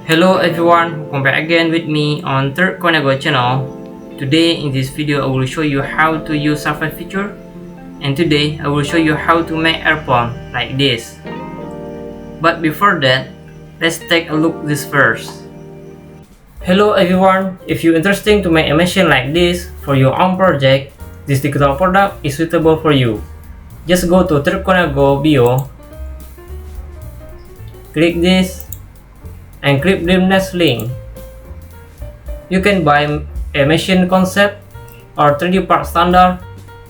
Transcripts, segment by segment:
Hello everyone, welcome back again with me on third Koniago channel. Today in this video I will show you how to use software feature, and today I will show you how to make earphone like this. But before that, let's take a look this first. Hello everyone, if you're interested to make a machine like this for your own project, this digital product is suitable for you. Just go to third Koniago bio, click this and click the next link. You can buy a machine concept or 3D part standard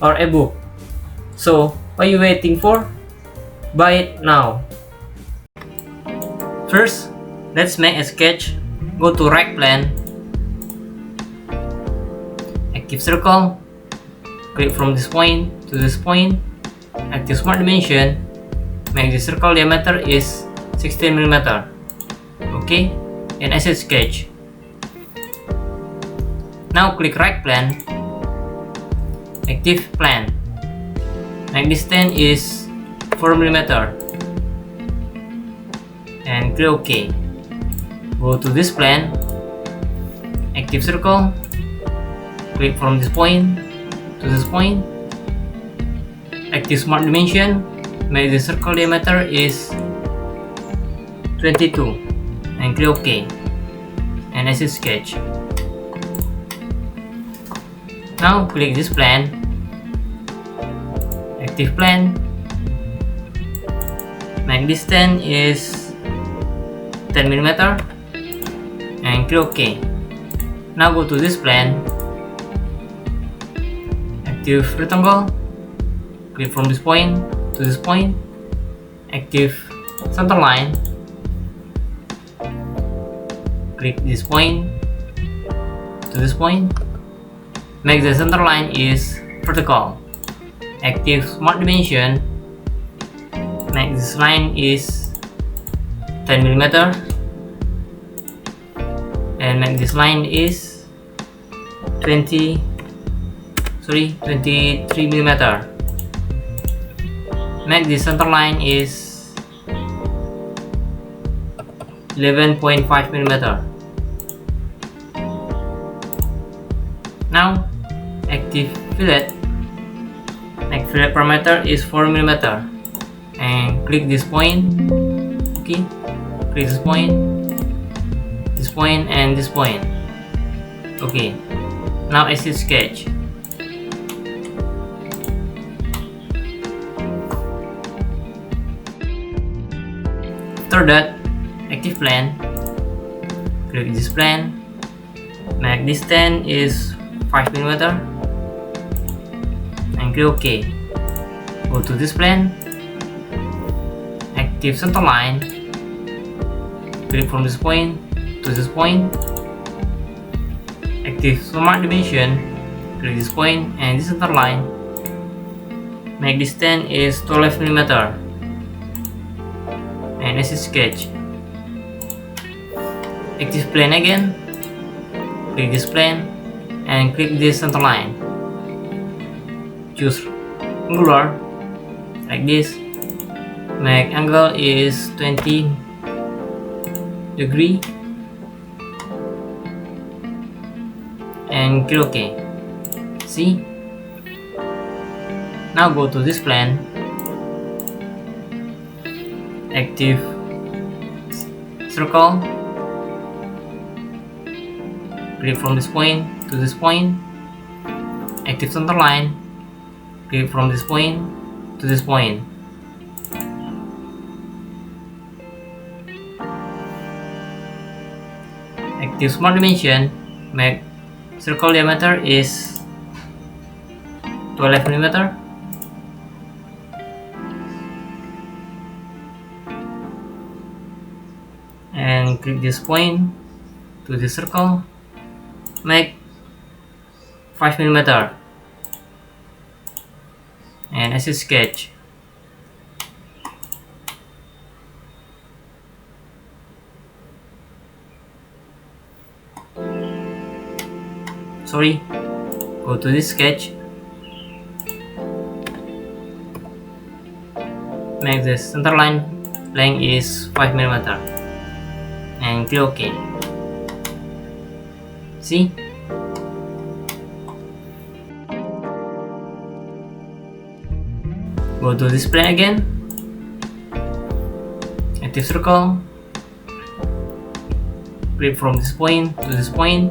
or ebook. So what are you waiting for? Buy it now. First, let's make a sketch. Go to right plane, active circle, click from this point to this point, active smart dimension, make the circle diameter is 16 mm. Okay, and as a sketch. Now click right plane, active plane, make distance is 4 mm, and click OK. Go to this plane, active circle, click from this point to this point, active smart dimension, make the circle diameter is 22. And click OK, and as a sketch. Now click this plane, active plane, make distance is 10 mm, and click OK. Now go to this plane, active rectangle, click from this point to this point, active center line, click this point to this point, make the center line is vertical, active smart dimension, make this line is 10 mm, and make this line is 23 mm, make the center line is 11.5 mm. Now active fillet, make fillet parameter is 4 mm, and click this point. Okay, click this point, and this point. Okay, now as a sketch. After that, active plane, click this plane, make distance is 5 mm, and click OK. Go to this plane, active center line, click from this point to this point, active smart dimension, click this point and this center line, make distance is 12 mm, and as a sketch. Active plane again, click this plane and click this center line, choose angular like this, make angle is 20 degree, and click OK. See? Now go to this plane, active circle, click from this point to this point, active center line, click from this point to this point. Active smart dimension, make circle diameter is 12 mm, and click this point to this circle, make 5 mm, and as a sketch. Sorry, go to this sketch, make the center line length is 5 mm, and click OK. See? Go to this plane again, active circle, click from this point to this point,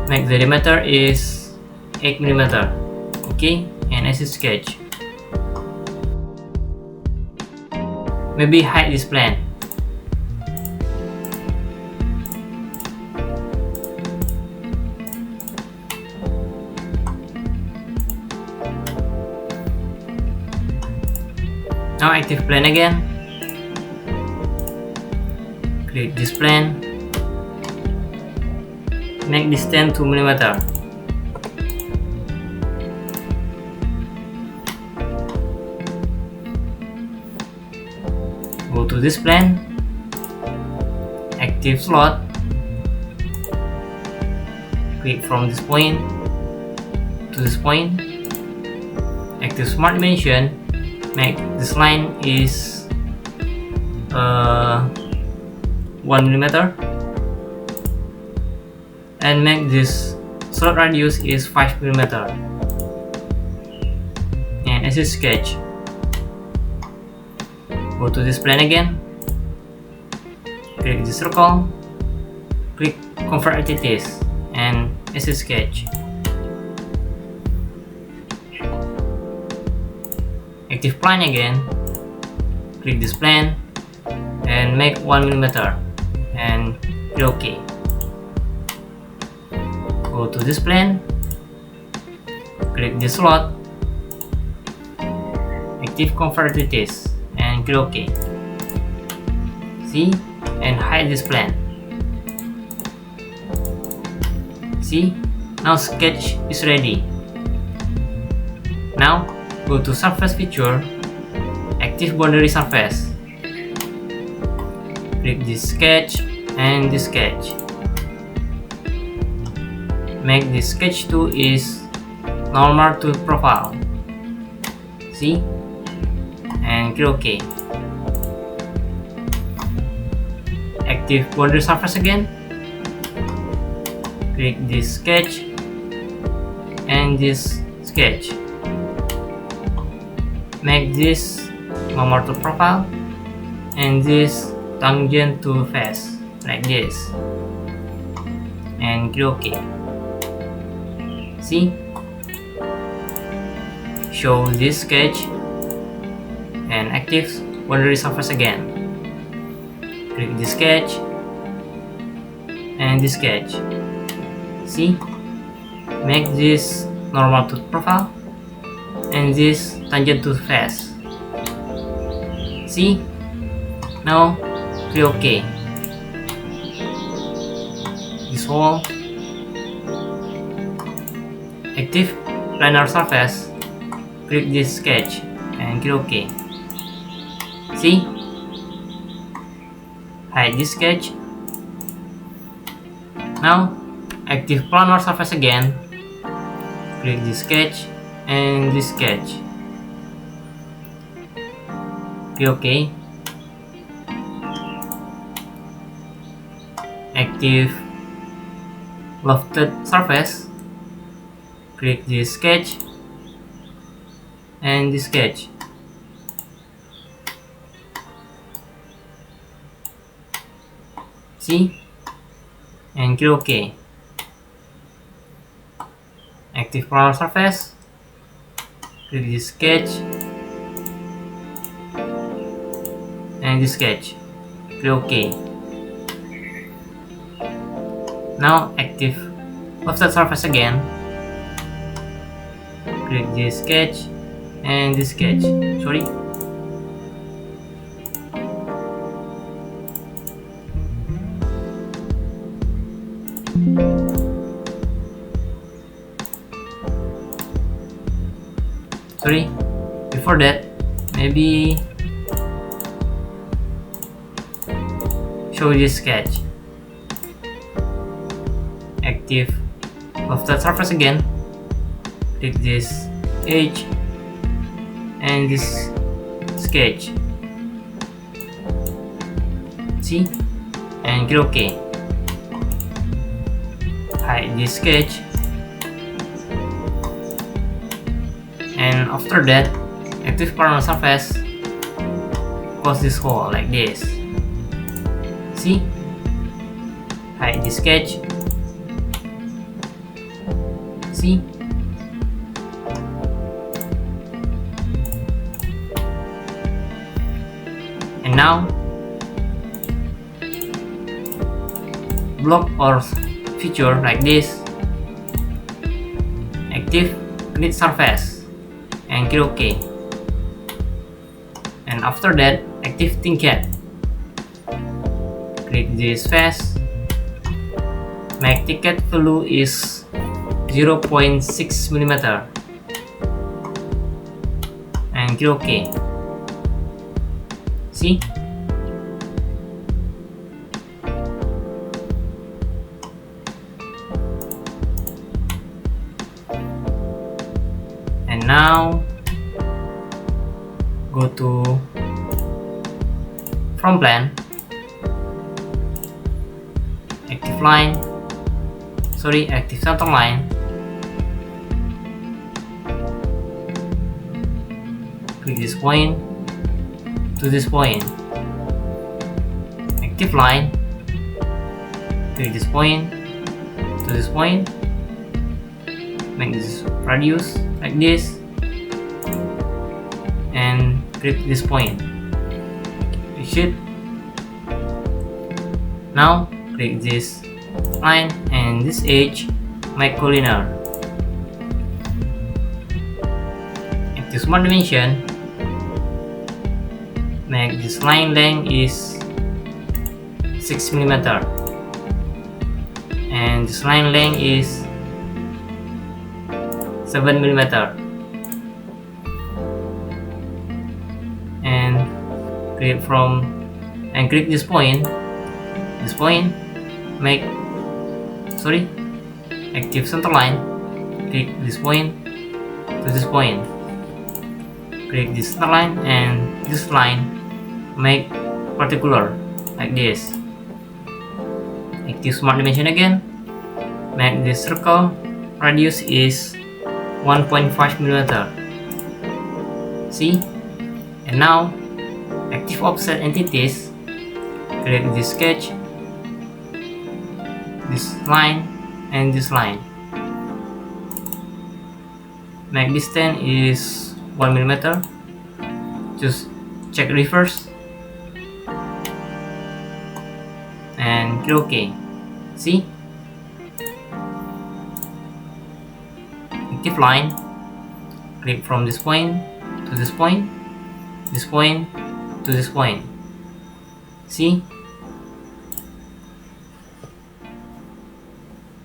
make the diameter is 8 mm. Okay, and as a sketch, maybe hide this plane. Now active plane again, click this plane, make distance 2 mm. Go to this plane, active slot, click from this point to this point, active smart dimension, make this line is 1 mm, and make this slot radius is 5 mm. And as a sketch, go to this plane again, click this circle, click convert entities, and as a sketch, active plane again, click this plane and make 1 mm and click OK. Go to this plane, click this slot, active convert entities and click OK. See, and hide this plane. See, now sketch is ready. Now go to surface feature, active boundary surface, click this sketch and this sketch, make this sketch 2 is normal to profile. See, and click OK. Active boundary surface again, click this sketch and this sketch, make this normal to profile and this tangent to face like this, and click OK. See, show this sketch and active boundary surface again, click this sketch and this sketch. See, make this normal to profile and this tangent to face. See, now click OK. This wall, active planar surface, click this sketch and click OK. See, hide this sketch. Now active planar surface again, click this sketch and this sketch, click OK. Active lofted surface, click this sketch and this sketch. See, and click OK. Active planar surface, click this sketch and this sketch, click OK. Now active lofted surface again, click this sketch and this sketch. Sorry. Before that, maybe show this sketch. Active lofted surface again, click this edge and this sketch, See, and click OK. Hide this sketch, and after that, active corner surface. Close this hole like this. See, hide this sketch. See, and now block or feature like this. Active grid surface and click OK. And after that, active Tinket. Click this face. Make ticket value is 0.6 mm and click OK. See? And now go to front plane, active line, active center line, click this point to this point, active line, click this point to this point, make this radius like this, and click this point. Shoot. Now click this line and this edge, make collinear. Active smart dimension. Make this line length is 6 mm and this line length is 7 mm. And click this point, make active center line, click this point to this point, click this center line and this line, make particular like this. Active smart dimension again, make this circle radius is 1.5 mm. See? And now active offset entities, click this sketch, this line and this line, make distance is 1 mm. Just check reverse and click OK. See? Active line, click from this point to this point, this point to this point. See?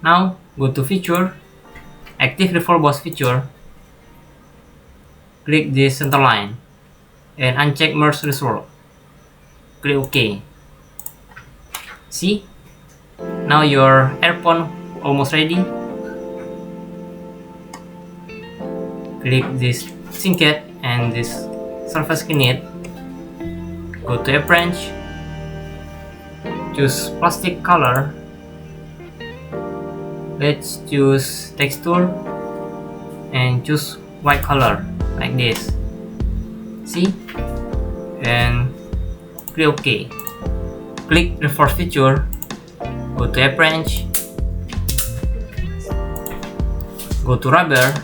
Now go to feature, active revolve boss feature, click this center line and uncheck merge result. Click OK. See? Now your earphone almost ready. Click this Tinket and this surface knit. Go to a branch, choose plastic color, let's choose texture and choose white color like this. See? And click OK. Click reinforce feature, go to a branch, go to rubber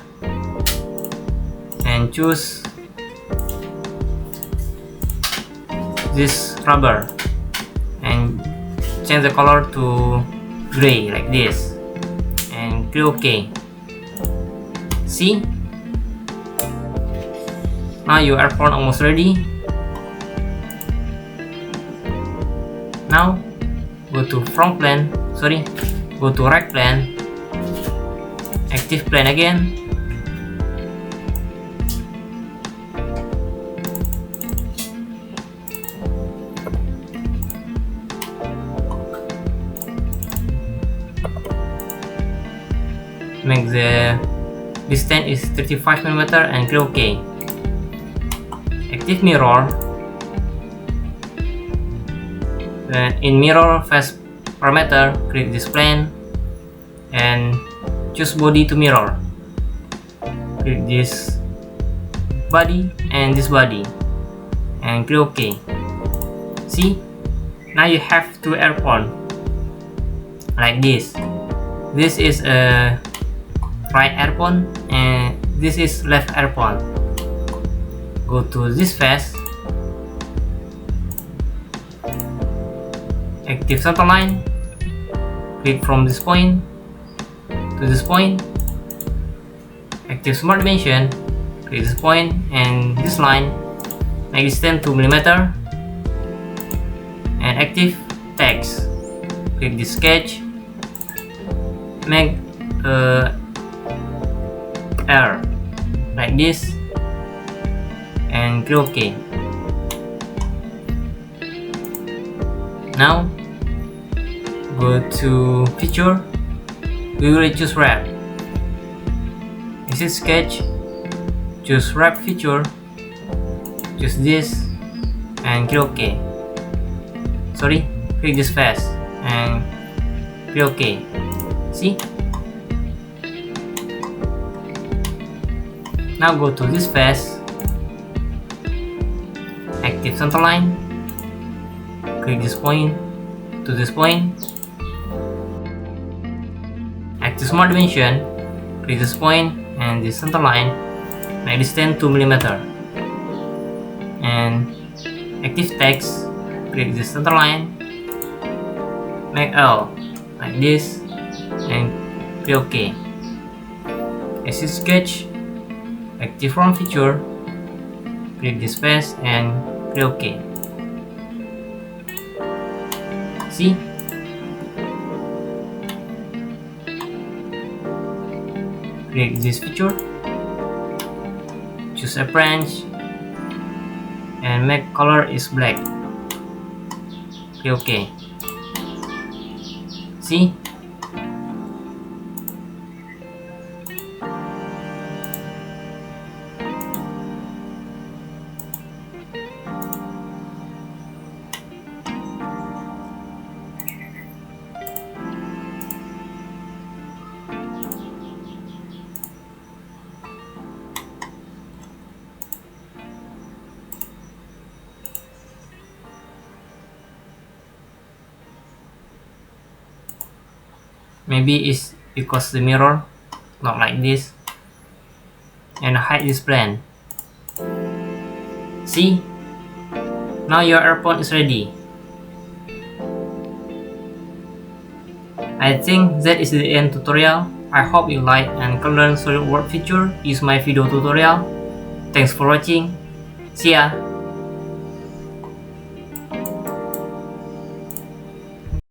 and choose this rubber and change the color to gray like this and click OK. See? Now your earphone almost ready. Now go to front plane, go to right plane, active plane again, make the distance is 35 mm and click OK. Active mirror, In mirror face parameter, click this plane and choose body to mirror. Click this body and this body and click OK. See, now you have two earphone like this. This is a right earphone and this is left earphone. Go to this face, active center line, click from this point to this point, active smart dimension, click this point and this line, make it 10 mm, and active text, click this sketch, make R like this and click OK. Now go to feature, we will choose wrap. This is sketch, choose wrap feature, choose this and click OK. Sorry, click this face and click OK. See? Now go to this face, active center line, click this point to this point, active smart dimension, click this point and this center line, make this 10 mm, and active text, click this center line, make L like this and click OK. As is sketch, active from feature, click this face and click OK. See? Click this feature, choose a branch and make color is black. Click OK. See? Maybe it's because the mirror not like this, and hide this plan. See? Now your earphone is ready. I think that is the end tutorial. I hope you like and can learn Solidworks feature. Use my video tutorial. Thanks for watching. See ya!